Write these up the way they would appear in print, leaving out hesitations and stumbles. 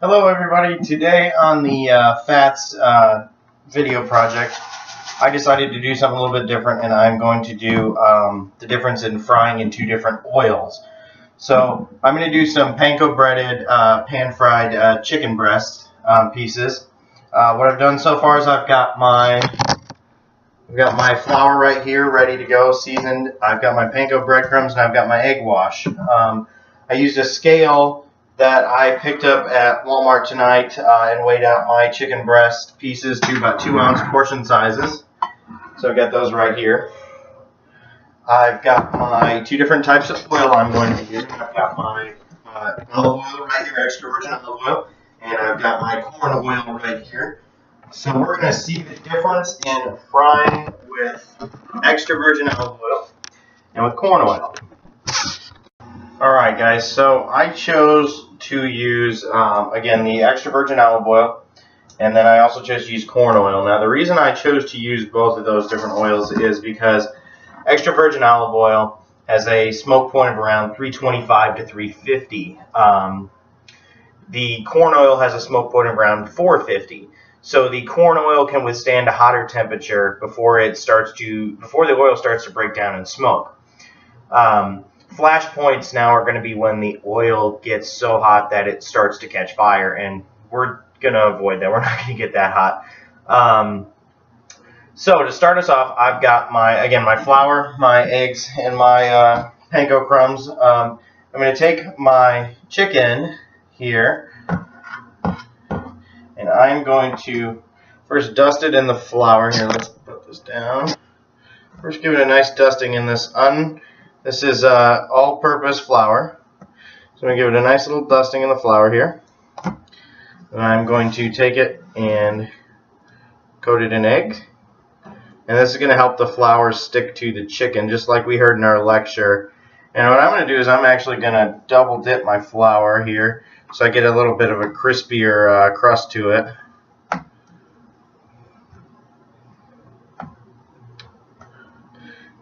Hello everybody. Today on the fats video project, I decided to do something a little bit different, and I'm going to do the difference in frying in two different oils. So I'm going to do some panko breaded pan-fried chicken breast pieces. What I've done so far is I've got my flour right here ready to go, seasoned. I've got my panko breadcrumbs, and I've got my egg wash. I used a scale that I picked up at Walmart tonight and weighed out my chicken breast pieces to about 2-ounce portion sizes. So I've got those right here. I've got my two different types of oil I'm going to be using. I've got my olive oil right here, extra virgin olive oil, and I've got my corn oil right here. So we're going to see the difference in frying with extra virgin olive oil and with corn oil. Alright guys, so I chose to use, again, the extra virgin olive oil, and then I also chose to use corn oil. Now the reason I chose to use both of those different oils is because extra virgin olive oil has a smoke point of around 325 to 350. The corn oil has a smoke point of around 450. So the corn oil can withstand a hotter temperature before the oil starts to break down and smoke. Flash points now are going to be when the oil gets so hot that it starts to catch fire, and we're going to avoid that. We're not going to get that hot. So to start us off, I've got my flour, my eggs, and my panko crumbs. I'm going to take my chicken here, and I'm going to first dust it in the flour. Here, let's put this down. First give it a nice dusting in this This is all-purpose flour. So I'm going to give it a nice little dusting in the flour here. And I'm going to take it and coat it in egg. And this is going to help the flour stick to the chicken, just like we heard in our lecture. And what I'm going to do is I'm actually going to double dip my flour here so I get a little bit of a crispier crust to it.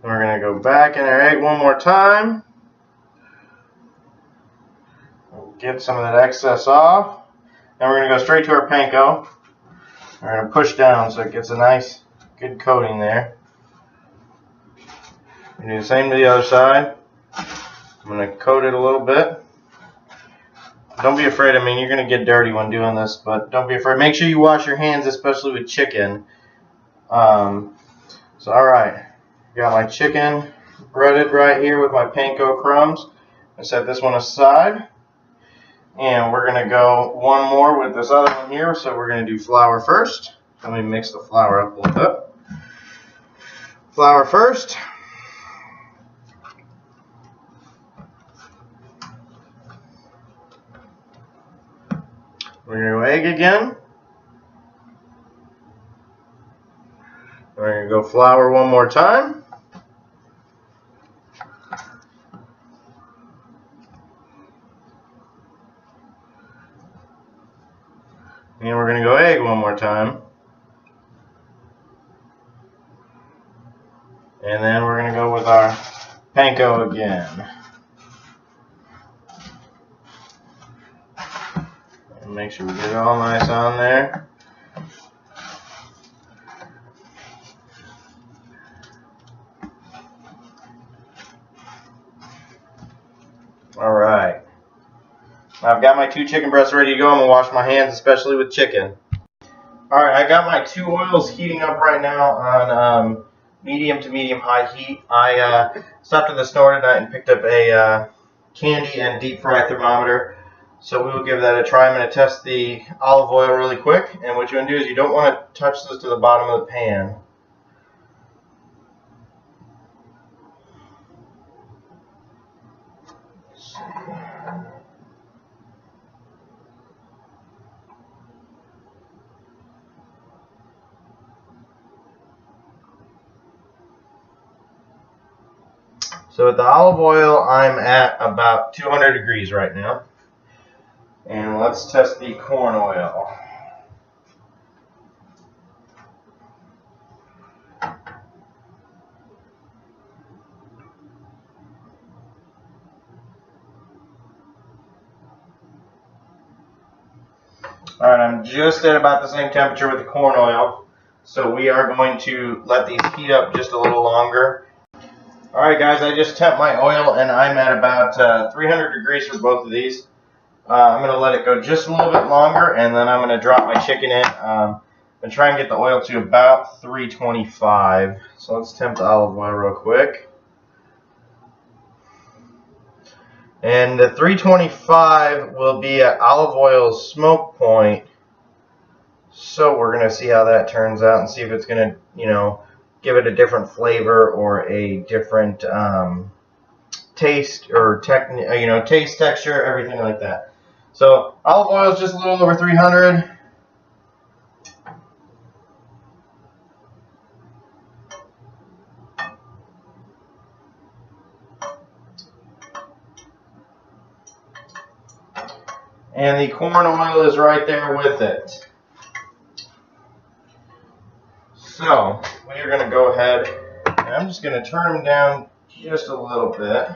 We're going to go back in our egg one more time. Get some of that excess off. Now we're going to go straight to our panko. We're going to push down so it gets a nice, good coating there. We do the same to the other side. I'm going to coat it a little bit. Don't be afraid. I mean, you're going to get dirty when doing this, but don't be afraid. Make sure you wash your hands, especially with chicken. Alright. Got my chicken breaded right here with my panko crumbs. I set this one aside. And we're going to go one more with this other one here. So we're going to do flour first. Let me mix the flour up a little bit. Flour first. We're going to go egg again. We're going to go flour one more time. And we're going to go egg one more time. And then we're going to go with our panko again. And make sure we get it all nice on there. Alright. I've got my two chicken breasts ready to go. I'm going to wash my hands, especially with chicken. Alright, I got my two oils heating up right now on medium to medium high heat. I stopped at the store tonight and picked up a candy and deep fry thermometer. So we will give that a try. I'm going to test the olive oil really quick. And what you want to do is you don't want to touch this to the bottom of the pan. So with the olive oil, I'm at about 200 degrees right now. And let's test the corn oil. Alright, I'm just at about the same temperature with the corn oil, so we are going to let these heat up just a little longer. Alright guys, I just temped my oil and I'm at about 300 degrees for both of these. I'm going to let it go just a little bit longer and then I'm going to drop my chicken in and try and get the oil to about 325. So let's temp the olive oil real quick. And the 325 will be at olive oil's smoke point. So we're going to see how that turns out and see if it's going to, you know, give it a different flavor or a different taste or taste, texture, everything like that. So olive oil is just a little over 300. And the corn oil is right there with it. So we are going to go ahead and I'm just going to turn them down just a little bit.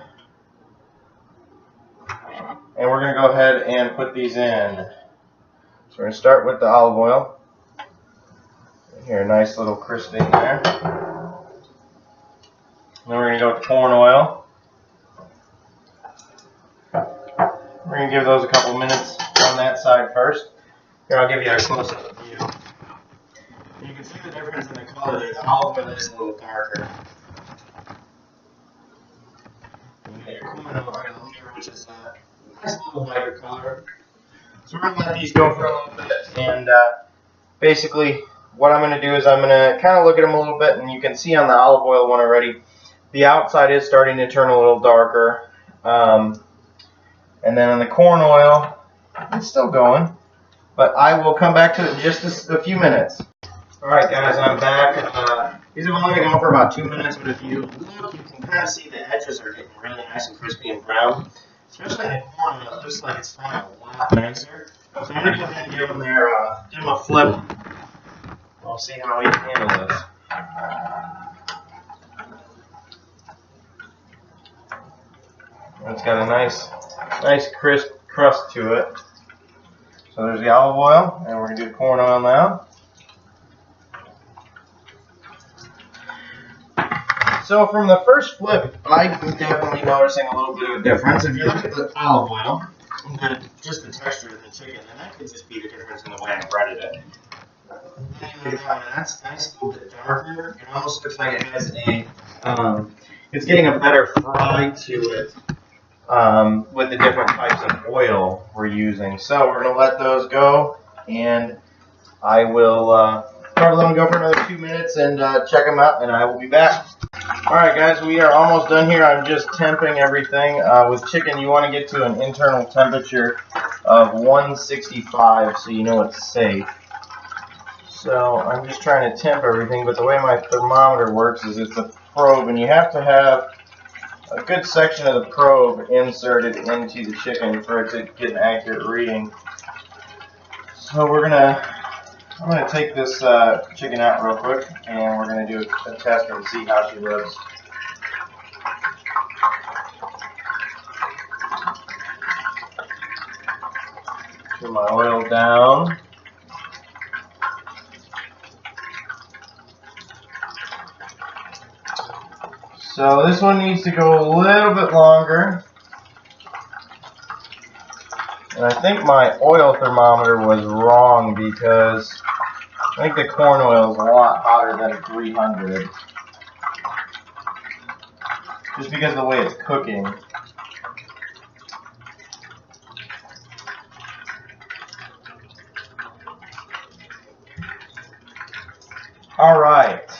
And we're going to go ahead and put these in. So we're going to start with the olive oil. Here, a nice little crisping there. Then we're going to go with corn oil. We're going to give those a couple minutes on that side first. Here, I'll give you a close-up view. You can see the difference in the color there. The olive oil is a little darker. And you got your corn oil here, which is a nice little lighter color. So we're going to let these go for a little bit. And basically, what I'm going to do is I'm going to kind of look at them a little bit. And you can see on the olive oil one already, the outside is starting to turn a little darker. And then on the corn oil, it's still going, but I will come back to it in just a few minutes. Alright guys, I'm back. These have only been going for about 2 minutes, but if you look, you can kind of see the edges are getting really nice and crispy and brown. Especially in the corn oil, it looks like it's turning a lot nicer. So I'm going to go ahead and give them a flip. We'll see how we can handle this. It's got a nice crisp crust to it. So there's the olive oil, and we're going to do the corn oil now. So from the first flip, I'm definitely noticing a little bit of a difference. If you look at the olive oil, and just the texture of the chicken, and that could just be the difference in the way I breaded it. That's nice, a little bit darker. It almost looks like it has it's getting a better fry to it. With the different types of oil we're using. So we're going to let those go, and I will probably let them go for another 2 minutes and check them out, and I will be back. Alright guys, we are almost done here. I'm just temping everything. With chicken, you want to get to an internal temperature of 165 so you know it's safe. So I'm just trying to temp everything, but the way my thermometer works is it's a probe, and you have to have a good section of the probe inserted into the chicken for it to get an accurate reading. So I'm gonna take this chicken out real quick, and we're gonna do a test and see how she looks. Put my oil down. So this one needs to go a little bit longer. And I think my oil thermometer was wrong because I think the corn oil is a lot hotter than 300. Just because of the way it's cooking. Alright.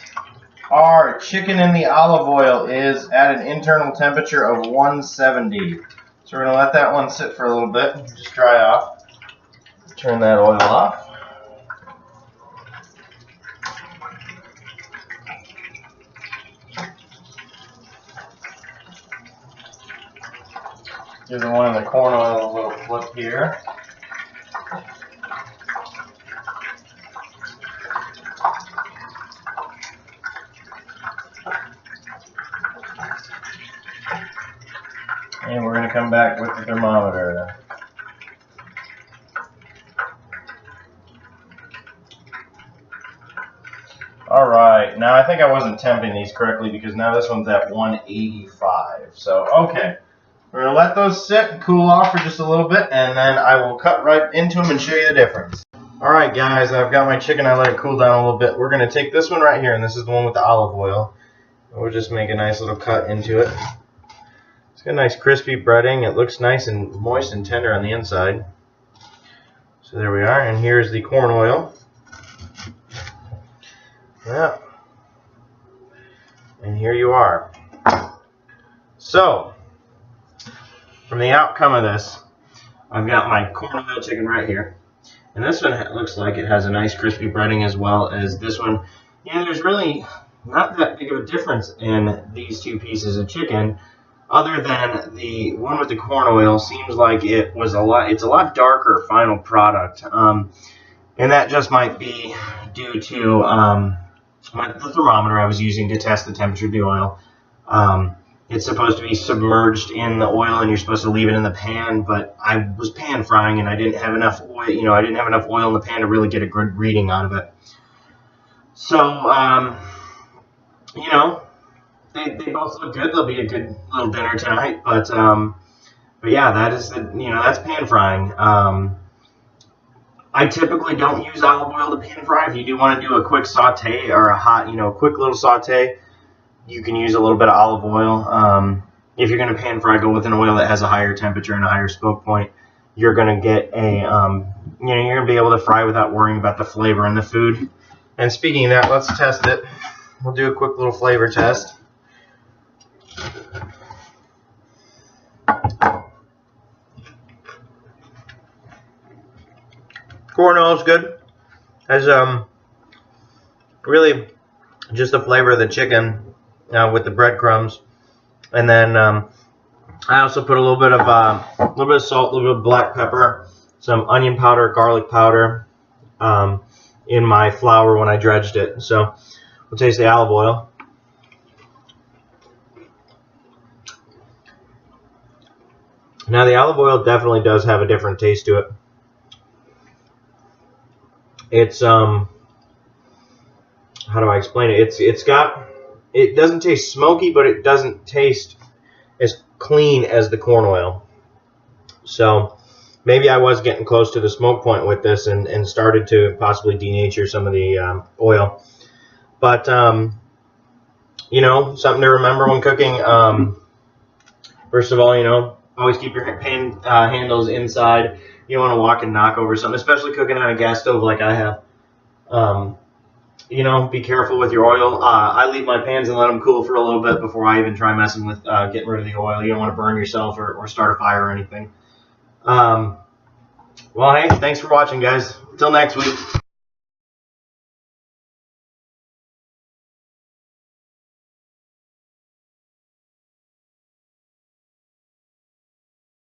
Our chicken in the olive oil is at an internal temperature of 170. So we're going to let that one sit for a little bit, just dry off. Turn that oil off. Give the one in the corn oil a little flip here. And we're going to come back with the thermometer. Alright, now I think I wasn't temping these correctly because now this one's at 185. So, okay. We're going to let those sit and cool off for just a little bit, and then I will cut right into them and show you the difference. Alright guys, I've got my chicken. I let it cool down a little bit. We're going to take this one right here, and this is the one with the olive oil. We'll just make a nice little cut into it. It's got a nice crispy breading. It looks nice and moist and tender on the inside. So there we are, and here's the corn oil. Yeah. And here you are. So, from the outcome of this, I've got my corn oil chicken right here. And this one looks like it has a nice crispy breading as well as this one. Yeah, there's really not that big of a difference in these two pieces of chicken, other than the one with the corn oil seems like it's a lot darker final product. And that just might be due to the thermometer I was using to test the temperature of the oil. It's supposed to be submerged in the oil, and you're supposed to leave it in the pan. But I was pan frying, and I didn't have enough oil. I didn't have enough oil in the pan to really get a good reading out of it. So, they both look good. They'll be a good little dinner tonight. But yeah, that's pan frying. I typically don't use olive oil to pan fry. If you do want to do a quick saute or a hot, quick little saute, you can use a little bit of olive oil. If you're going to pan fry, go with an oil that has a higher temperature and a higher smoke point. You're going to get a, you're going to be able to fry without worrying about the flavor in the food. And speaking of that, let's test it. We'll do a quick little flavor test. Corn oil is good. Has really just the flavor of the chicken with the breadcrumbs, and then I also put a little bit of salt, a little bit of black pepper, some onion powder, garlic powder in my flour when I dredged it. So we'll taste the olive oil. Now the olive oil definitely does have a different taste to it. It's how do I explain it? It doesn't taste smoky, but it doesn't taste as clean as the corn oil. So maybe I was getting close to the smoke point with this and started to possibly denature some of the oil. But something to remember when cooking. First of all, always keep your pan handles inside. You don't want to walk and knock over something, especially cooking on a gas stove like I have. Be careful with your oil. I leave my pans and let them cool for a little bit before I even try messing with getting rid of the oil. You don't want to burn yourself or start a fire or anything. Well, hey, thanks for watching, guys. Until next week.